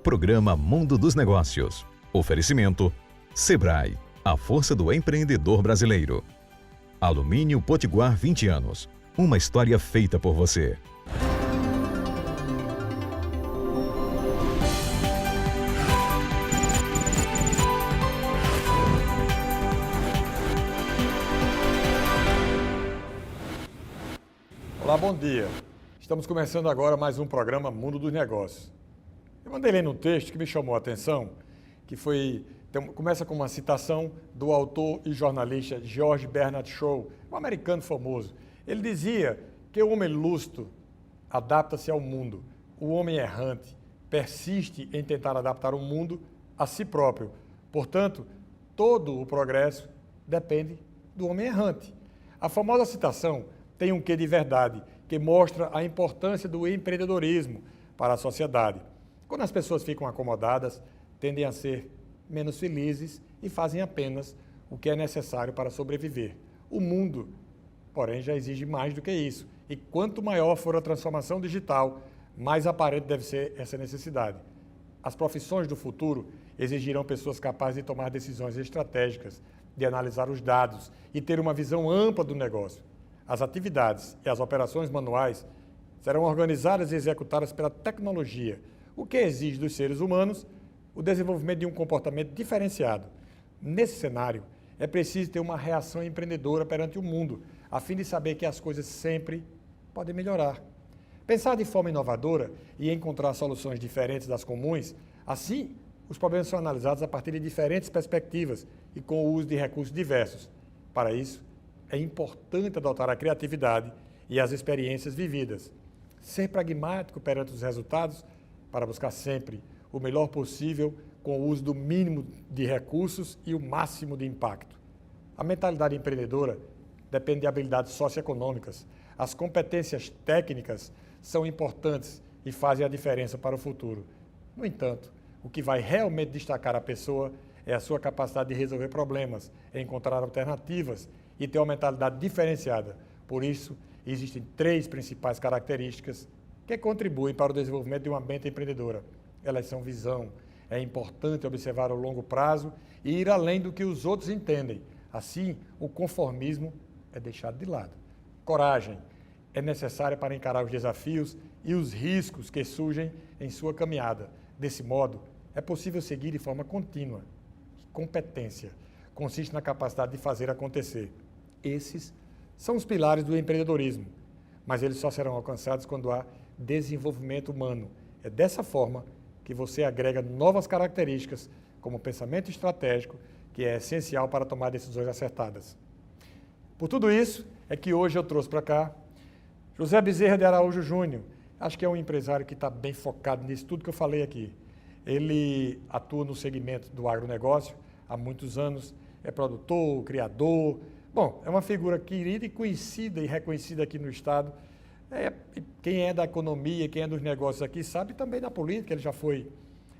Programa Mundo dos Negócios. Oferecimento Sebrae, a força do empreendedor brasileiro. Alumínio Potiguar 20 anos. Uma história feita por você. Olá, bom dia. Estamos começando agora mais um programa Mundo dos Negócios. Eu mandei ler um texto que me chamou a atenção, que começa com uma citação do autor e jornalista George Bernard Shaw, um americano famoso. Ele dizia que o homem lúcido adapta-se ao mundo, o homem errante persiste em tentar adaptar o mundo a si próprio. Portanto, todo o progresso depende do homem errante. A famosa citação tem um quê de verdade, que mostra a importância do empreendedorismo para a sociedade. Quando as pessoas ficam acomodadas, tendem a ser menos felizes e fazem apenas o que é necessário para sobreviver. O mundo, porém, já exige mais do que isso. E quanto maior for a transformação digital, mais aparente deve ser essa necessidade. As profissões do futuro exigirão pessoas capazes de tomar decisões estratégicas, de analisar os dados e ter uma visão ampla do negócio. As atividades e as operações manuais serão organizadas e executadas pela tecnologia, o que exige dos seres humanos o desenvolvimento de um comportamento diferenciado. Nesse cenário, é preciso ter uma reação empreendedora perante o mundo, a fim de saber que as coisas sempre podem melhorar. Pensar de forma inovadora e encontrar soluções diferentes das comuns, assim, os problemas são analisados a partir de diferentes perspectivas e com o uso de recursos diversos. Para isso, é importante adotar a criatividade e as experiências vividas. Ser pragmático perante os resultados para buscar sempre o melhor possível com o uso do mínimo de recursos e o máximo de impacto. A mentalidade empreendedora depende de habilidades socioeconômicas. As competências técnicas são importantes e fazem a diferença para o futuro. No entanto, o que vai realmente destacar a pessoa é a sua capacidade de resolver problemas, encontrar alternativas e ter uma mentalidade diferenciada. Por isso, existem 3 principais características que contribuem para o desenvolvimento de uma mente empreendedora. Elas são visão. É importante observar o longo prazo e ir além do que os outros entendem. Assim, o conformismo é deixado de lado. Coragem é necessária para encarar os desafios e os riscos que surgem em sua caminhada. Desse modo, é possível seguir de forma contínua. Competência consiste na capacidade de fazer acontecer. Esses são os pilares do empreendedorismo, mas eles só serão alcançados quando há desenvolvimento humano. É dessa forma que você agrega novas características, como pensamento estratégico, que é essencial para tomar decisões acertadas. Por tudo isso, é que hoje eu trouxe para cá José Bezerra de Araújo Júnior. Acho que é um empresário que está bem focado nisso tudo que eu falei aqui. Ele atua no segmento do agronegócio há muitos anos, é produtor, criador. Bom, é uma figura querida e conhecida e reconhecida aqui no Estado. Quem é da economia, quem é dos negócios aqui, sabe também da política. Ele já foi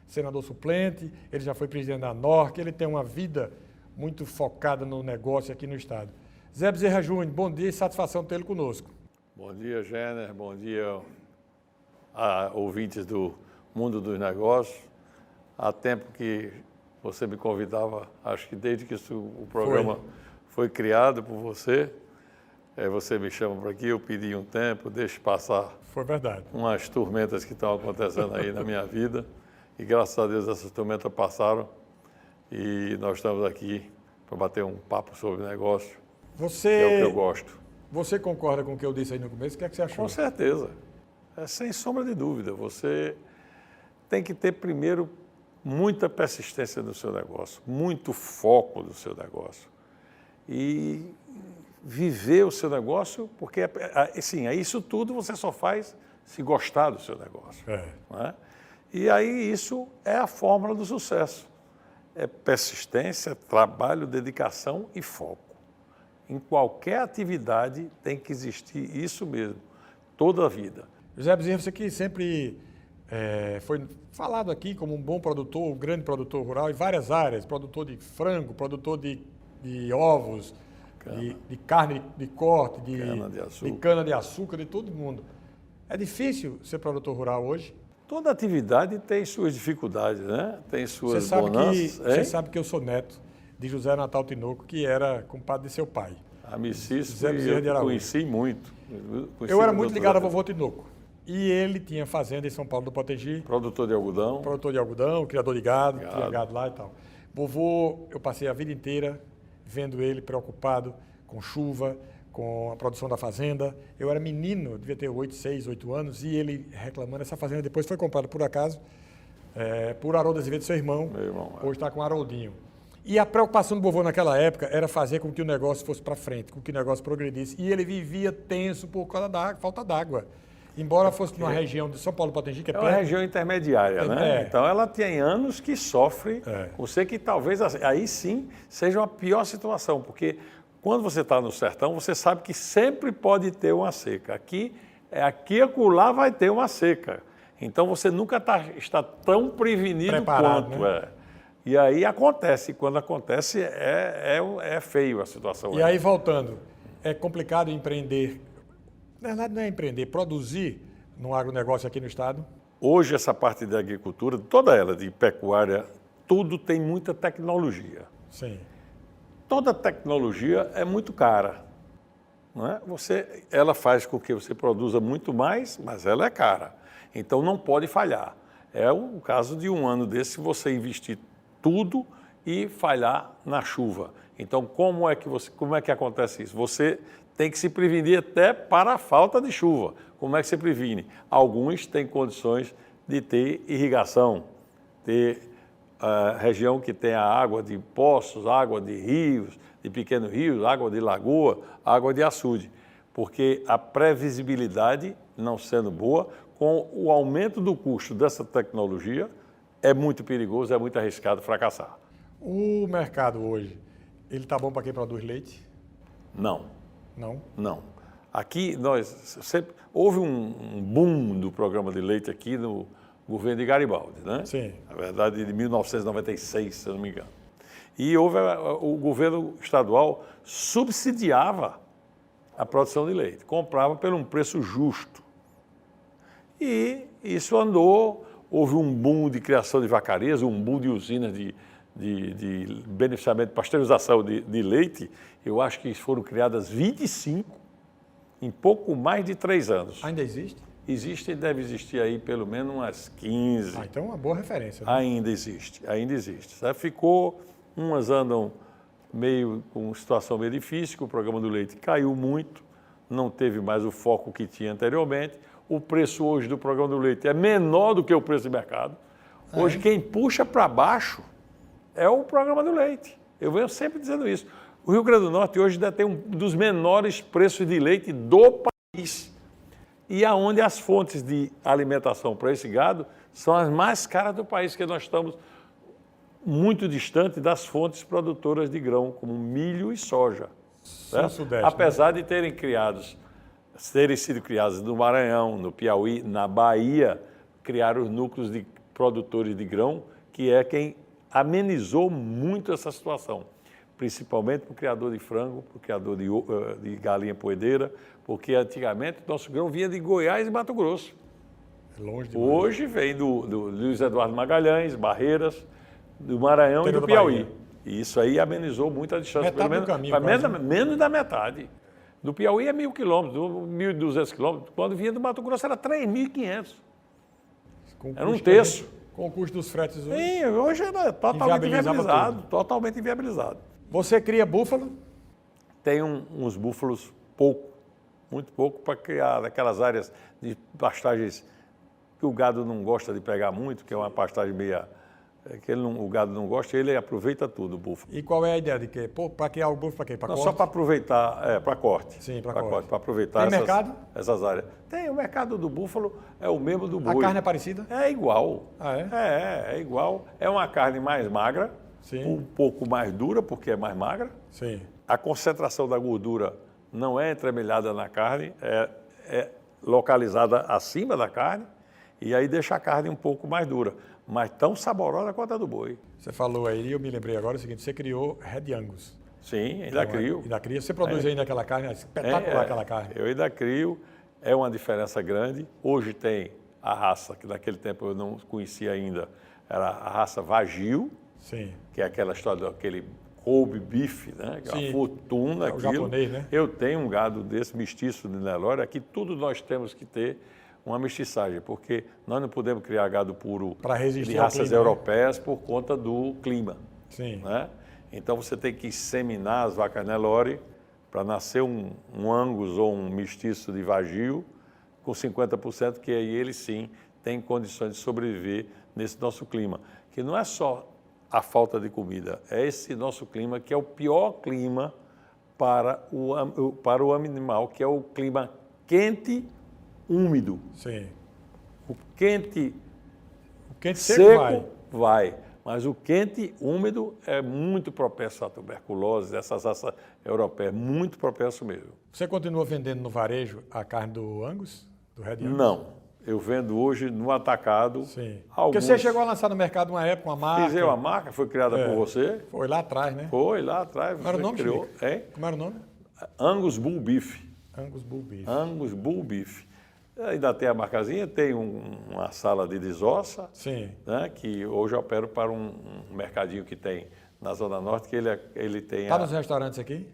senador suplente, ele já foi presidente da NORC, ele tem uma vida muito focada no negócio aqui no Estado. Zé Bezerra Júnior, bom dia e satisfação tê-lo conosco. Bom dia, Jenner. Bom dia a ouvintes do Mundo dos Negócios. Há tempo que você me convidava, acho que desde que o programa foi criado por você. Você me chama para aqui, eu pedi um tempo, deixe passar. Foi verdade. Umas tormentas que estão acontecendo aí na minha vida. E graças a Deus essas tormentas passaram. E nós estamos aqui para bater um papo sobre negócio. Que é o que eu gosto. Você concorda com o que eu disse aí no começo? O que é que você achou? Com certeza. Sem sombra de dúvida. Você tem que ter primeiro muita persistência no seu negócio, muito foco no seu negócio. E viver o seu negócio, porque assim, isso tudo você só faz se gostar do seu negócio. Não é? E aí isso é a fórmula do sucesso. É persistência, trabalho, dedicação e foco. Em qualquer atividade tem que existir isso mesmo, toda a vida. José Bezerra, você que sempre foi falado aqui como um bom produtor, um grande produtor rural em várias áreas, produtor de frango, produtor de ovos, de carne de corte, de cana-de-açúcar, de todo mundo. É difícil ser produtor rural hoje? Toda atividade tem suas dificuldades, né? Tem suas bonanças. Você sabe que eu sou neto de José Natal Tinoco, que era compadre de seu pai. Amicíssimo, Zé Bezerra de Araújo. conheci muito. Eu era muito ligado ao vovô Tinoco. E ele tinha fazenda em São Paulo do Potengi. Produtor de algodão. Produtor de algodão, criador de gado, tinha gado lá e tal. Vovô, eu passei a vida inteira vendo ele preocupado com chuva, com a produção da fazenda. Eu era menino, devia ter 8 anos, e ele reclamando. Essa fazenda depois foi comprada, por acaso, por Haroldo Azevedo, seu irmão. Meu irmão. Hoje está com Haroldinho. E a preocupação do vovô naquela época era fazer com que o negócio fosse para frente, com que o negócio progredisse. E ele vivia tenso por causa da falta d'água. Embora fosse numa região de São Paulo Potengi, que é uma perto. região intermediária, né? Então ela tem anos que sofre. Você que talvez aí sim seja uma pior situação, porque quando você está no sertão, você sabe que sempre pode ter uma seca. Aqui e acolá vai ter uma seca. Então você nunca está tão prevenido Preparado, quanto. né? E aí acontece. Quando acontece, é feio a situação. E aí, voltando, é complicado empreender. Na verdade, não é empreender, produzir no agronegócio aqui no estado. Hoje, essa parte da agricultura, toda ela, de pecuária, tudo tem muita tecnologia. Sim. Toda tecnologia é muito cara. Não é? Ela faz com que você produza muito mais, mas ela é cara. Então não pode falhar. É o caso de um ano desse, se você investir tudo e falhar na chuva. Então como é que acontece isso? Você tem que se prevenir até para a falta de chuva. Como é que você previne? Alguns têm condições de ter irrigação, ter região que tem a água de poços, água de rios, de pequenos rios, água de lagoa, água de açude. Porque a previsibilidade, não sendo boa, com o aumento do custo dessa tecnologia, é muito perigoso, é muito arriscado fracassar. O mercado hoje, ele está bom para quem produz leite? Não. Não? Não. Aqui houve um boom do programa de leite aqui no governo de Garibaldi, né? Sim. Na verdade, de 1996, se eu não me engano. E o governo estadual subsidiava a produção de leite, comprava por um preço justo. E isso andou, houve um boom de criação de vacarias, um boom de usinas de beneficiamento, pasteurização de leite. Eu acho que foram criadas 25 em pouco mais de 3 anos. Ainda existe? Existe e deve existir aí pelo menos umas 15. Então é uma boa referência. Né? Ainda existe. Ficou, umas andam meio com situação meio difícil, que o programa do leite caiu muito, não teve mais o foco que tinha anteriormente. O preço hoje do programa do leite é menor do que o preço de mercado. Hoje quem puxa para baixo é o programa do leite. Eu venho sempre dizendo isso. O Rio Grande do Norte hoje deve ter um dos menores preços de leite do país. E aonde as fontes de alimentação para esse gado são as mais caras do país, que nós estamos muito distante das fontes produtoras de grão, como milho e soja. Né? Sudeste, apesar de terem sido criados no Maranhão, no Piauí, na Bahia, criaram os núcleos de produtores de grão, que é quem amenizou muito essa situação, principalmente para o criador de frango, para o criador de galinha poedeira, porque antigamente nosso grão vinha de Goiás e Mato Grosso. É longe demais. Hoje vem do Luiz Eduardo Magalhães, Barreiras, do Maranhão e do Piauí. E isso aí amenizou muito a distância. Metade do caminho, menos da metade. Do Piauí é 1.000 quilômetros, 1.200 quilômetros. Quando vinha do Mato Grosso era 3.500. Era um terço. Com o custo dos fretes hoje? Sim, hoje é totalmente inviabilizado. Totalmente inviabilizado. Você cria búfalo? Tem uns búfalos muito pouco, para criar naquelas áreas de pastagens que o gado não gosta de pegar muito, que é uma pastagem o gado não gosta, ele aproveita tudo, o búfalo. E qual é a ideia de quê? Para criar o búfalo para quê? Para corte? Só para aproveitar, para corte. Sim, para corte. Para aproveitar Tem mercado? Essas áreas. Tem, o mercado do búfalo é o mesmo do boi. A carne é parecida? É igual. Ah, é? É igual. É uma carne mais magra, Sim. Um pouco mais dura, porque é mais magra. Sim. A concentração da gordura não é entremelhada na carne, é localizada acima da carne, e aí deixa a carne um pouco mais dura, mas tão saborosa quanto a do boi. Você falou aí, eu me lembrei agora o seguinte, você criou Red Angus. Sim, ainda crio. Ainda cria. Você produz ainda aquela carne, é espetacular aquela carne. Eu ainda crio, é uma diferença grande. Hoje tem a raça, que naquele tempo eu não conhecia ainda, era a raça Wagyu, Sim. que é aquela história daquele Kobe beef, né? Que é uma fortuna É o aquilo. japonês, né? Eu tenho um gado desse mestiço de Nelore, aqui tudo nós temos que ter uma mestiçagem, porque nós não podemos criar gado puro resistir de ao raças clima, né? europeias por conta do clima. Sim. Né? Então você tem que inseminar as vacas Nelore para nascer um Angus ou um mestiço de Wagyu com 50%, que aí ele sim tem condições de sobreviver nesse nosso clima, que não é só a falta de comida, é esse nosso clima que é o pior clima para o animal, que é o clima quente, úmido. Sim. O quente Seco vai, mas o quente úmido é muito propenso à tuberculose, essas raças europeias, muito propenso mesmo. Você continua vendendo no varejo a carne do Angus? Do Red Angus? Não, eu vendo hoje no atacado. Sim. Alguns... Porque você chegou a lançar no mercado uma época, uma marca. Fiz eu a marca, foi criada por você. Foi lá atrás, né? Foi lá atrás. Como era o nome, criou, Chico? Como era o nome? Angus Bull Beef. Angus Bull Beef. Angus Bull Beef. Ainda tem a marcazinha, tem uma sala de desossa, Sim. Né, que hoje eu opero para um mercadinho que tem na Zona Norte, que ele tem Está nos restaurantes aqui?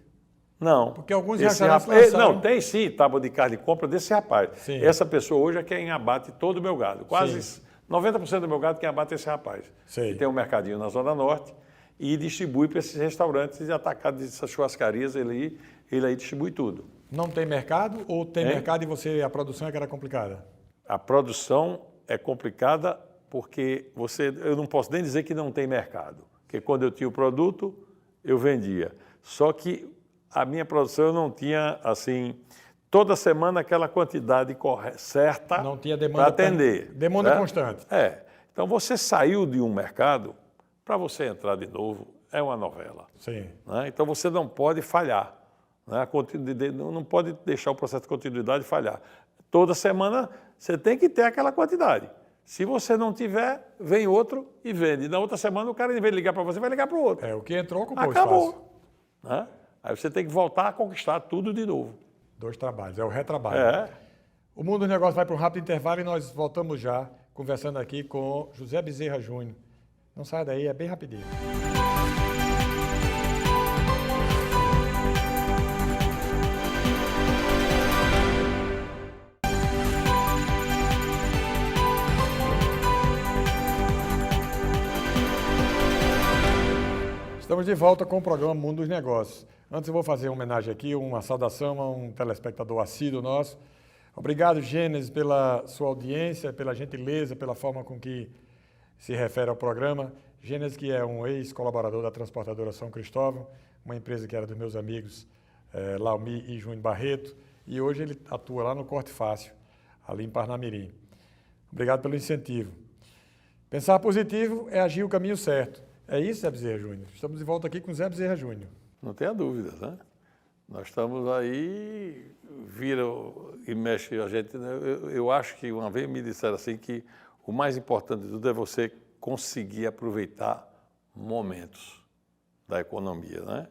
Não. Porque alguns Esse restaurantes rapaz, lançaram... Não, tem sim tábua de carne de compra desse rapaz. Sim. Essa pessoa hoje é quem abate todo o meu gado. Quase 90% do meu gado quem abate é esse rapaz. Sei. Que tem um mercadinho na Zona Norte e distribui para esses restaurantes de atacado dessas churrascarias, ele aí distribui tudo. Não tem mercado ou tem mercado e a produção é que era complicada? A produção é complicada porque eu não posso nem dizer que não tem mercado. Porque quando eu tinha o produto, eu vendia. Só que a minha produção eu não tinha, assim, toda semana aquela quantidade certa para atender. Demanda certo? constante. Então, você saiu de um mercado, para você entrar de novo, é uma novela. Sim. Né? Então, você não pode falhar. Né? Não pode deixar o processo de continuidade falhar. Toda semana, você tem que ter aquela quantidade. Se você não tiver, vem outro e vende. Na outra semana, o cara, em vez de ligar para você, vai ligar para o outro. O que entrou, ocupou Acabou. espaço. Né? Aí você tem que voltar a conquistar tudo de novo. 2 trabalhos, é o retrabalho. O Mundo dos Negócios vai para um rápido intervalo e nós voltamos já, conversando aqui com José Bezerra Júnior. Não saia daí, é bem rapidinho. Estamos de volta com o programa Mundo dos Negócios. Antes eu vou fazer uma homenagem aqui, uma saudação a um telespectador assíduo nosso. Obrigado, Gênesis, pela sua audiência, pela gentileza, pela forma com que se refere ao programa. Gênesis, que é um ex-colaborador da Transportadora São Cristóvão, uma empresa que era dos meus amigos Laumi e Júnior Barreto, e hoje ele atua lá no Corte Fácil, ali em Parnamirim. Obrigado pelo incentivo. Pensar positivo é agir o caminho certo. É isso, Zé Bezerra Júnior. Estamos de volta aqui com o Zé Bezerra Júnior. Não tenha dúvidas, né? Nós estamos aí, vira e mexe a gente. Né? Eu acho que uma vez me disseram assim que o mais importante de tudo é você conseguir aproveitar momentos da economia, né?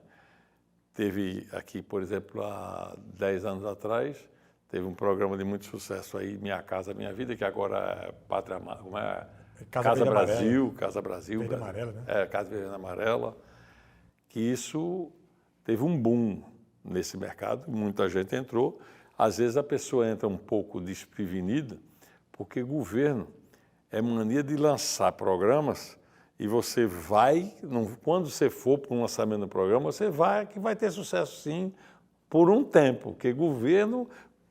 Teve aqui, por exemplo, há 10 anos atrás, teve um programa de muito sucesso aí, Minha Casa Minha Vida, que agora é Pátria, como é? Casa Brasil, Casa Brasil. Verde Amarela, né? Casa Verde Amarela. Que isso teve um boom nesse mercado, muita gente entrou. Às vezes a pessoa entra um pouco desprevenida, porque o governo é mania de lançar programas e você vai, quando você for para um lançamento do programa, você vai que vai ter sucesso sim por um tempo, porque o governo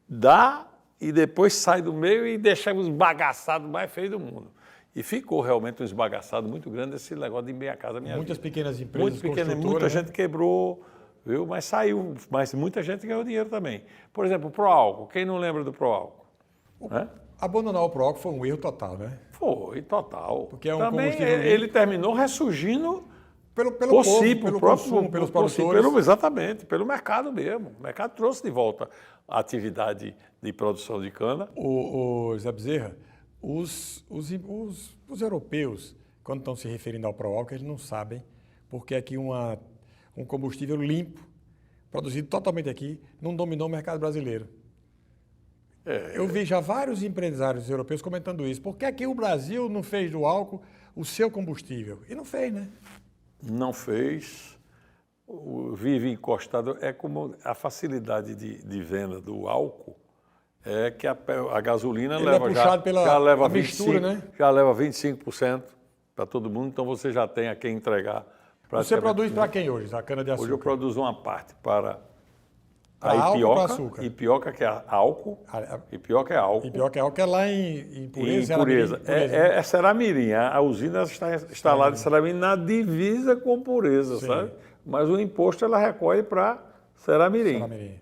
dá e depois sai do meio e deixa os bagaçados mais feios do mundo. E ficou realmente um esbagaçado muito grande esse negócio de Minha Casa Minha Vida. Muitas pequenas empresas, muita gente quebrou, viu? Mas saiu, mas muita gente ganhou dinheiro também. Por exemplo, o Proálcool, quem não lembra do Proálcool? Abandonar o Proálcool foi um erro total, né? Foi, total. Porque é um também combustível ele terminou ressurgindo pelo povo, pelo consumo, pelos produtores. Exatamente, pelo mercado mesmo. O mercado trouxe de volta a atividade de produção de cana. O Zé Bezerra, os europeus, quando estão se referindo ao Proálcool, eles não sabem porque é que um combustível limpo, produzido totalmente aqui, não dominou o mercado brasileiro. Eu vi já vários empresários europeus comentando isso. Por que é que o Brasil não fez do álcool o seu combustível? E não fez, né? Não fez, vive encostado. É como a facilidade de venda do álcool, é que a gasolina Ele leva é puxado pela leva a mistura, né? Já leva 25% para todo mundo, então você já tem a quem entregar. Você produz para quem hoje, a cana-de-açúcar? Hoje eu produzo uma parte para Para a álcool ou ipioca, para açúcar? Ipioca que é álcool, ipioca é álcool. E pior que é álcool é lá em Pureza. Impureza. Pureza, É Ceramirim. A usina está instalada em Ceramirim na divisa com Pureza, Sim. sabe? Mas o imposto ela recolhe para Ceramirim. Ceramirim.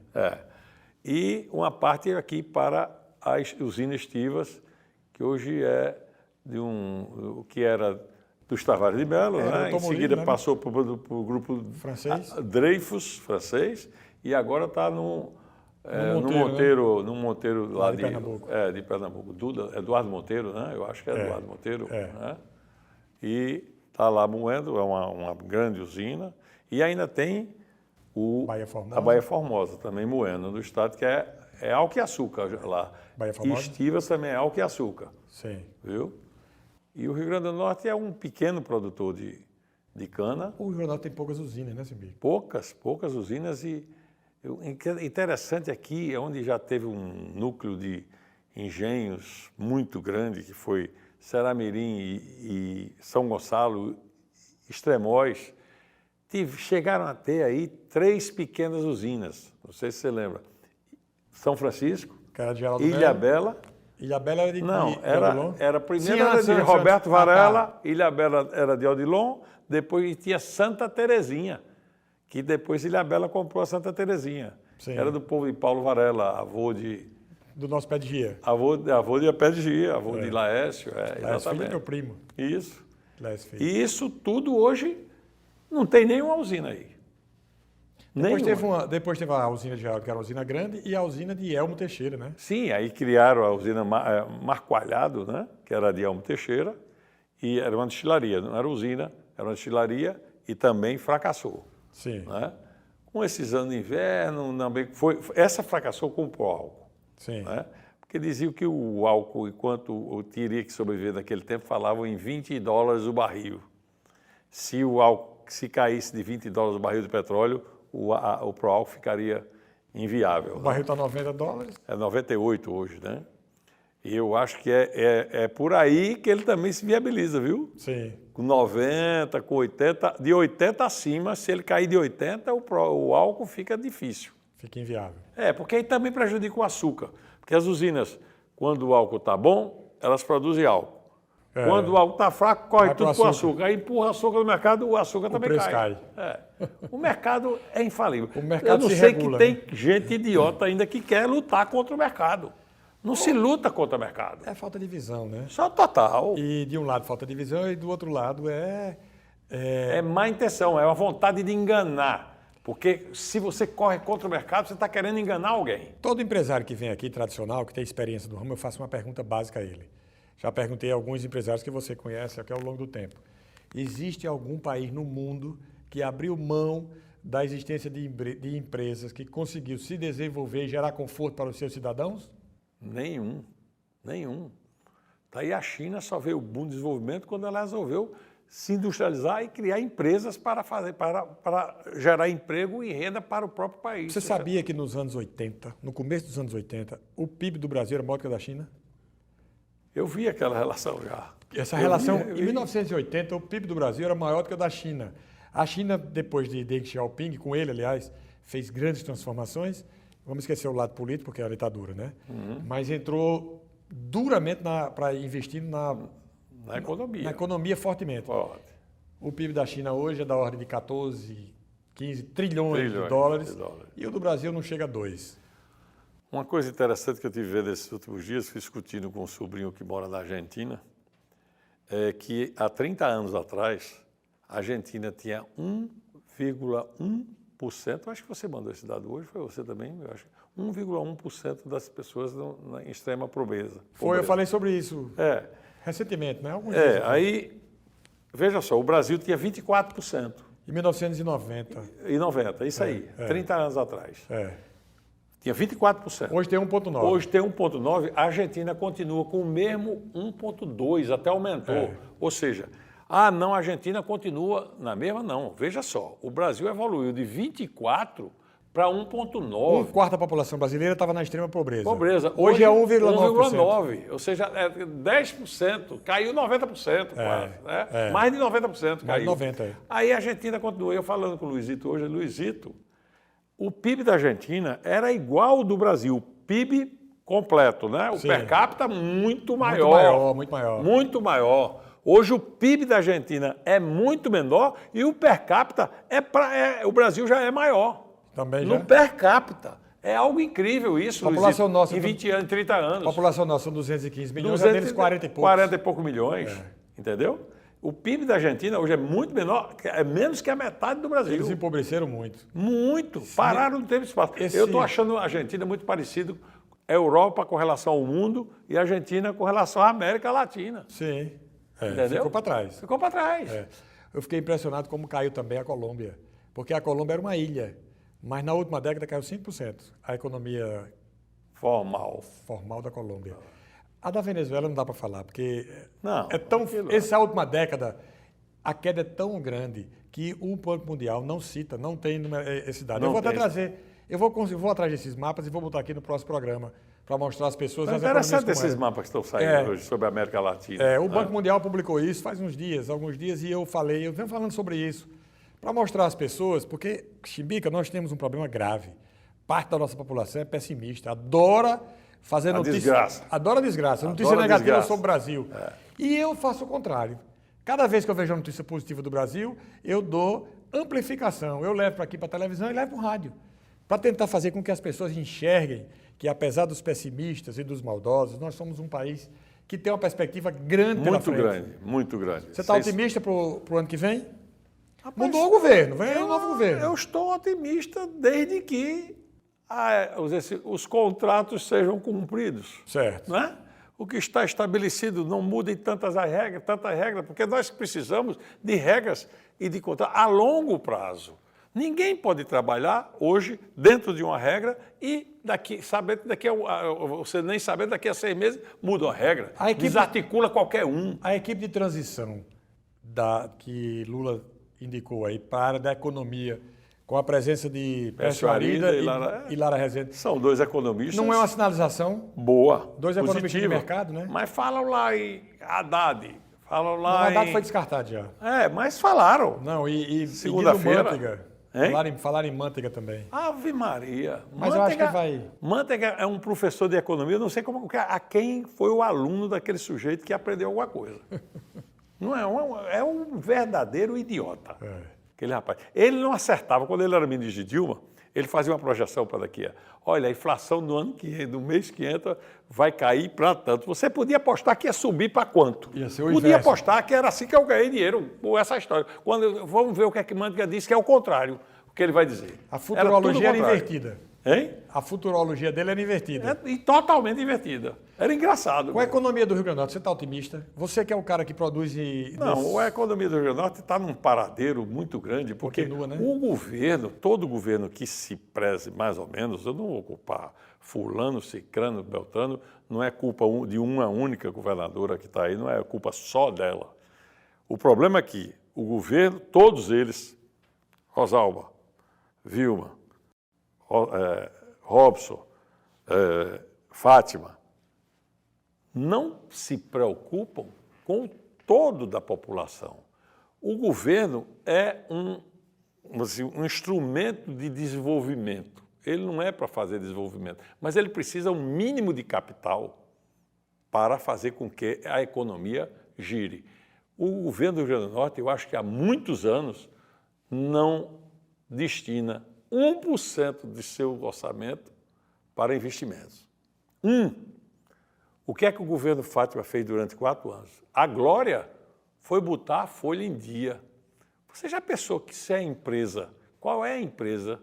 E uma parte aqui para as usinas Estivas, que hoje é que era dos Tavares de Melo, né? Em seguida passou para o grupo francês. Dreyfus, francês, e agora está no Monteiro lá de Pernambuco. De Pernambuco. Eduardo Monteiro, né? Eu acho que é Eduardo Monteiro. Né? E está lá moendo, é uma grande usina. E ainda tem a Baía Formosa, também moendo, do estado, que é álcool e açúcar lá. Baía Formosa? Estivas também é álcool e açúcar. Sim. Viu? E o Rio Grande do Norte é um pequeno produtor de cana. O Rio Grande do Norte tem poucas usinas, né, Simbico? Poucas usinas. E interessante aqui, onde já teve um núcleo de engenhos muito grande, que foi Ceramirim e São Gonçalo, Extremóis, chegaram a ter aí 3 pequenas usinas. Não sei se você lembra. São Francisco, Que era de Geraldo Ilhabela. Ilhabela era de Não, Odilon? era primeiro era de Roberto Varela, Ilhabela era de Odilon, depois tinha Santa Terezinha, que depois Ilhabela comprou a Santa Terezinha. Sim. Era do povo de Paulo Varela, avô do nosso pé de Gia. Avô de pé de Gia, avô de Laércio. Laércio Filho é meu primo. Isso. Laércio Filho. E isso tudo hoje não tem nenhuma usina aí. Depois teve a usina de Geraldo, que era uma usina grande, e a usina de Elmo Teixeira, né? Sim, aí criaram a usina Marco Alhado, né? Que era de Elmo Teixeira, e era uma destilaria, não era usina, era uma destilaria, e também fracassou. Sim. Né? Com esses anos de inverno, também essa fracassou com o álcool. Sim. Né? Porque diziam que o álcool, enquanto teria que sobreviver naquele tempo, falavam em $20 o barril. Se o álcool caísse de $20 o barril de petróleo, o pró-álcool ficaria inviável. O barril está $90? É 98 hoje, né? E eu acho que é por aí que ele também se viabiliza, viu? Sim. Com 90, com 80, de 80 acima, se ele cair de 80, o álcool fica difícil. Fica inviável. Porque aí também prejudica o açúcar. Porque as usinas, quando o álcool está bom, elas produzem álcool. Quando o álcool está fraco, corre tudo para o açúcar. Aí empurra o açúcar no mercado, o açúcar também cai. O mercado é infalível. Eu não sei regula, que tem gente idiota ainda que quer lutar contra o mercado. Não se luta contra o mercado. É falta de visão, né? Só total. E de um lado falta de visão e do outro lado é má intenção, é uma vontade de enganar. Porque se você corre contra o mercado, você está querendo enganar alguém. Todo empresário que vem aqui, tradicional, que tem experiência no ramo, eu faço uma pergunta básica a ele. Já perguntei a alguns empresários que você conhece aqui ao longo do tempo. Existe algum país no mundo que abriu mão da existência de empresas que conseguiu se desenvolver e gerar conforto para os seus cidadãos? Nenhum. Daí a China só veio o boom de desenvolvimento quando ela resolveu se industrializar e criar empresas para gerar emprego e renda para o próprio país. Você sabia que nos anos 80, no começo dos anos 80, o PIB do Brasil era maior que o da China? Eu vi aquela relação já. Essa relação, em 1980, o PIB do Brasil era maior do que o da China. A China, depois de Deng Xiaoping, com ele, aliás, fez grandes transformações. Vamos esquecer o lado político, porque é a ditadura, né? Mas entrou duramente para investir na economia. Na economia fortemente. Forte. O PIB da China hoje é da ordem de 14, 15 trilhões de dólares. E o do Brasil não chega a 2. Uma coisa interessante que eu tive a ver nesses últimos dias, fui discutindo com um sobrinho que mora na Argentina, é que há 30 anos atrás, a Argentina tinha 1,1%, acho que você mandou esse dado hoje, foi você também, eu acho, 1,1% das pessoas em extrema pobreza. Eu falei sobre isso recentemente, né? Aí, veja só, o Brasil tinha 24%. Em 1990. Em 90, isso aí, 30 anos atrás. Tinha 24%. Hoje tem 1,9%. Hoje tem 1,9%, a Argentina continua com o mesmo 1,2%, até aumentou. Ou seja, não, a Argentina continua na mesma, não. Veja só, o Brasil evoluiu de 24% para 1,9%. Um quarto da população brasileira estava na extrema pobreza. Hoje é 1,9%. 1,9%. Ou seja, 10%, caiu 90% quase. Né? Mais de 90% caiu. Mais de 90%. Aí a Argentina continua. Eu falando com o Luizito hoje, Luizito, o PIB da Argentina era igual ao do Brasil, o PIB completo, né? O per capita muito maior. Muito maior. Muito maior. Hoje o PIB da Argentina é muito menor e o per capita o Brasil já é maior. Também já? No per capita. É algo incrível isso, população Luizito, nossa, em 20 anos, 30 anos. A população nossa são 215 milhões, a deles 40 e poucos. 40 e poucos milhões, entendeu? O PIB da Argentina hoje é muito menor, é menos que a metade do Brasil. Eles empobreceram muito. Muito. Pararam no tempo e espaço. Eu estou achando a Argentina muito parecido a Europa com relação ao mundo e a Argentina com relação à América Latina. Sim. Entendeu? Ficou para trás. Ficou para trás. Eu fiquei impressionado como caiu também a Colômbia, porque a Colômbia era uma ilha, mas na última década caiu 5% a economia formal da Colômbia. A da Venezuela não dá para falar, porque não, essa última década a queda é tão grande que o Banco Mundial não cita, não tem esse dado. Eu vou até trazer, eu vou atrás desses mapas e vou botar aqui no próximo programa para mostrar às pessoas as economias como interessante esses mapas que estão saindo hoje sobre a América Latina. O Banco Mundial publicou isso faz alguns dias, e eu venho falando sobre isso, para mostrar às pessoas, porque, Chimbica, nós temos um problema grave. Parte da nossa população é pessimista, adora fazer notícia. Adora desgraça. Notícia negativa sobre o Brasil. E eu faço o contrário. Cada vez que eu vejo uma notícia positiva do Brasil, eu dou amplificação. Eu levo para aqui para a televisão e levo para o rádio. Para tentar fazer com que as pessoas enxerguem que, apesar dos pessimistas e dos maldosos, nós somos um país que tem uma perspectiva grande pela frente. Muito grande, muito grande. Você está otimista para o ano que vem? Rapaz, mudou o governo, vem um novo governo. Eu estou otimista desde que os contratos sejam cumpridos. Certo. Né? O que está estabelecido não muda em tanta regra, porque nós precisamos de regras e de contratos a longo prazo. Ninguém pode trabalhar hoje dentro de uma regra e você nem saber daqui a 6 meses muda a regra. Desarticula qualquer um. A equipe de transição que Lula indicou aí para a área da economia, com a presença de Pércio Arida e Lara Rezende. São 2 economistas. Não é uma sinalização boa, 2 economistas de mercado, né? Mas falam lá em Haddad. Haddad foi descartado já. Mas falaram. Não, e segunda-feira. Falaram em Manteiga também. Ave Maria. Mas eu acho que vai... Manteiga é um professor de economia, eu não sei a quem foi o aluno daquele sujeito que aprendeu alguma coisa. Não é um verdadeiro idiota, aquele rapaz. Ele não acertava, quando ele era ministro de Dilma, ele fazia uma projeção para daqui. Olha, a inflação do mês que entra vai cair para tanto. Você podia apostar que ia subir para quanto? Podia apostar que era assim que eu ganhei dinheiro com essa história. Vamos ver o que é que Manteiga disse, que é o contrário, o que ele vai dizer. A futurologia era invertida. Hein? A futurologia dele era invertida. E totalmente invertida. Era engraçado. Com a economia do Rio Grande do Norte, você está otimista? Você que é o cara que produz Não, a economia do Rio Grande do Norte está num paradeiro muito grande, porque o governo, todo governo que se preze mais ou menos, eu não vou culpar fulano, cicrano, beltrano, não é culpa de uma única governadora que está aí, não é culpa só dela. O problema é que o governo, todos eles, Rosalba, Vilma, Robson, Fátima, não se preocupam com o todo da população. O governo é um instrumento de desenvolvimento. Ele não é para fazer desenvolvimento, mas ele precisa um mínimo de capital para fazer com que a economia gire. O governo do Rio Grande do Norte, eu acho que há muitos anos, não destina 1% de seu orçamento para investimentos. O que é que o governo Fátima fez durante 4 anos? A glória foi botar a folha em dia. Você já pensou que se é empresa, qual é a empresa?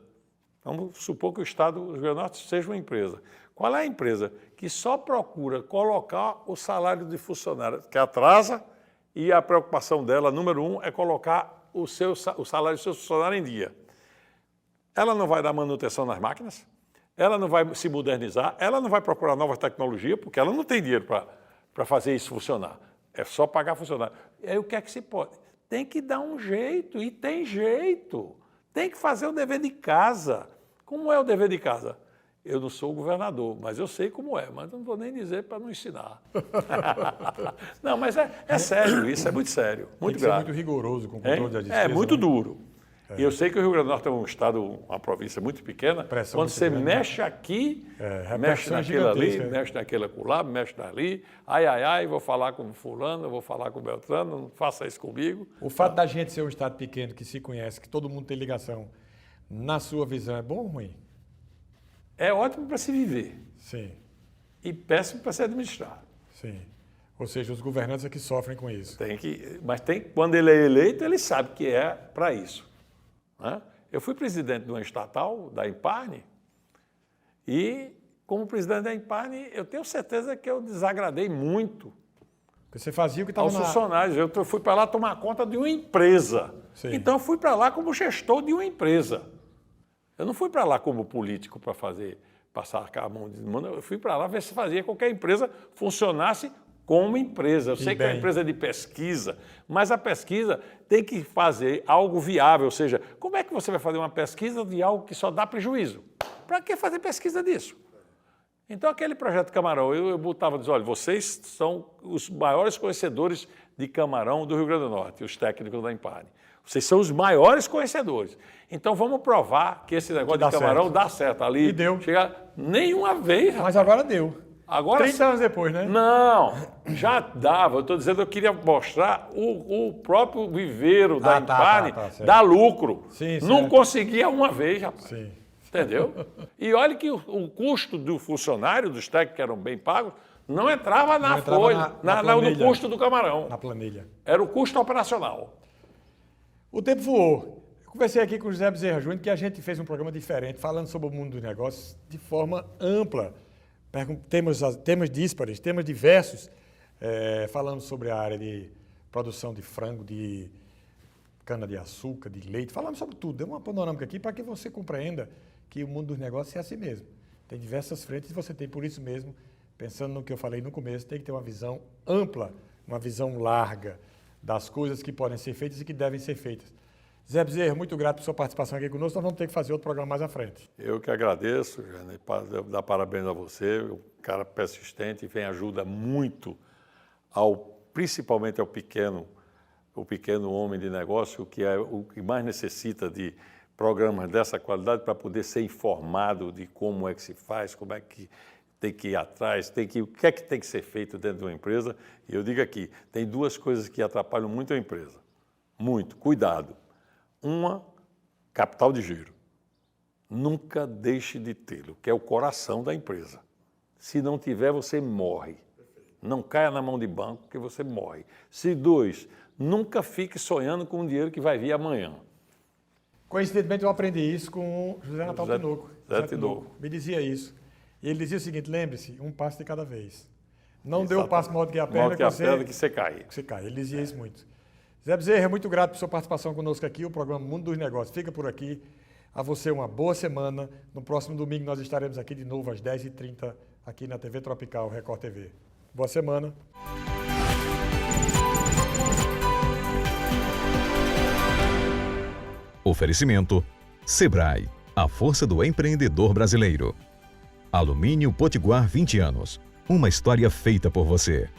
Vamos supor que o Estado do Rio Grande do Norte seja uma empresa. Qual é a empresa que só procura colocar o salário de funcionário, que atrasa, e a preocupação dela, número 1, é colocar o salário do seu funcionário em dia? Ela não vai dar manutenção nas máquinas, ela não vai se modernizar, ela não vai procurar nova tecnologia, porque ela não tem dinheiro para fazer isso funcionar. É só pagar funcionário. E aí o que é que se pode? Tem que dar um jeito, e tem jeito. Tem que fazer o dever de casa. Como é o dever de casa? Eu não sou o governador, mas eu sei como é, mas não vou nem dizer para não ensinar. Não, mas é sério, isso é muito sério, muito Tem que ser grave. muito rigoroso com o controle da despesa. É muito né? duro. E eu sei que o Rio Grande do Norte é um estado, uma província muito pequena. Pressão Quando muito você grande. mexe aqui, repercussão mexe naquilo ali, gigantesca. mexe naquele acolá, mexe dali. Ai, vou falar com fulano, vou falar com Beltrano, não faça isso comigo. O fato da gente ser um estado pequeno, que se conhece, que todo mundo tem ligação, na sua visão, é bom ou ruim? É ótimo para se viver Sim, e péssimo para se administrar. sim. Ou seja, os governantes é que sofrem com isso. Quando ele é eleito, ele sabe que é para isso. Né? Eu fui presidente de uma estatal, da Imparne, e como presidente da Imparne, eu tenho certeza que eu desagradei muito Porque você fazia o que estava aos funcionários. Eu fui para lá tomar conta de uma empresa. Sim. Então, eu fui para lá como gestor de uma empresa. Eu não fui para lá como político para passar a mão de mão. Eu fui para lá ver se fazia qualquer empresa funcionasse como empresa. Eu sei que é uma empresa de pesquisa, mas a pesquisa tem que fazer algo viável. Ou seja, como é que você vai fazer uma pesquisa de algo que só dá prejuízo? Para que fazer pesquisa disso? Então, aquele projeto Camarão, eu botava, dizia, olha, vocês são os maiores conhecedores de camarão do Rio Grande do Norte, os técnicos da Imparne. Vocês são os maiores conhecedores. Então, vamos provar que esse negócio de camarão dá certo. Ali, E deu. chegar nenhuma vez. Mas agora deu. Agora, 30 anos depois, né? não, já dava. Eu estou dizendo, eu queria mostrar o próprio viveiro da Imparne certo. dá lucro. Sim, não certo. conseguia uma vez, rapaz. Sim. Entendeu? E olha que o custo do funcionário, dos técnicos que eram bem pagos, não entrava na entrava folha, na no planilha. custo do camarão. Na planilha. Era o custo operacional. O tempo voou. Eu conversei aqui com o José Bezerra Júnior, que a gente fez um programa diferente, falando sobre o mundo dos negócios de forma ampla. Temas díspares, temas diversos, falando sobre a área de produção de frango, de cana-de-açúcar, de leite, falamos sobre tudo. Deu uma panorâmica aqui para que você compreenda que o mundo dos negócios é assim mesmo. Tem diversas frentes e você tem, por isso mesmo, pensando no que eu falei no começo, tem que ter uma visão ampla, uma visão larga das coisas que podem ser feitas e que devem ser feitas. Zé Bezerra, muito grato por sua participação aqui conosco. Nós vamos ter que fazer outro programa mais à frente. Eu que agradeço, Jane, dar parabéns a você, um cara persistente e ajuda muito, principalmente ao pequeno homem de negócio, que é o que mais necessita de programas dessa qualidade para poder ser informado de como é que se faz, como é que tem que ir atrás, o que é que tem que ser feito dentro de uma empresa. E eu digo aqui, tem duas coisas que atrapalham muito a empresa. Muito, cuidado. Uma, capital de giro. Nunca deixe de tê-lo, que é o coração da empresa. Se não tiver, você morre. Não caia na mão de banco, que você morre. Dois, nunca fique sonhando com o dinheiro que vai vir amanhã. Coincidentemente, eu aprendi isso com o José Natal Tinoco. Zé Tinoco. Me dizia isso. E ele dizia o seguinte, lembre-se, um passo de cada vez. Não dê o passo maior do que a perna, que você cai. Que você cai. Ele dizia isso muito. Zé Bezerra, muito grato por sua participação conosco aqui, o programa Mundo dos Negócios. Fica por aqui. A você uma boa semana. No próximo domingo nós estaremos aqui de novo às 10h30, aqui na TV Tropical, Record TV. Boa semana. Oferecimento Sebrae, a força do empreendedor brasileiro. Alumínio Potiguar 20 anos, uma história feita por você.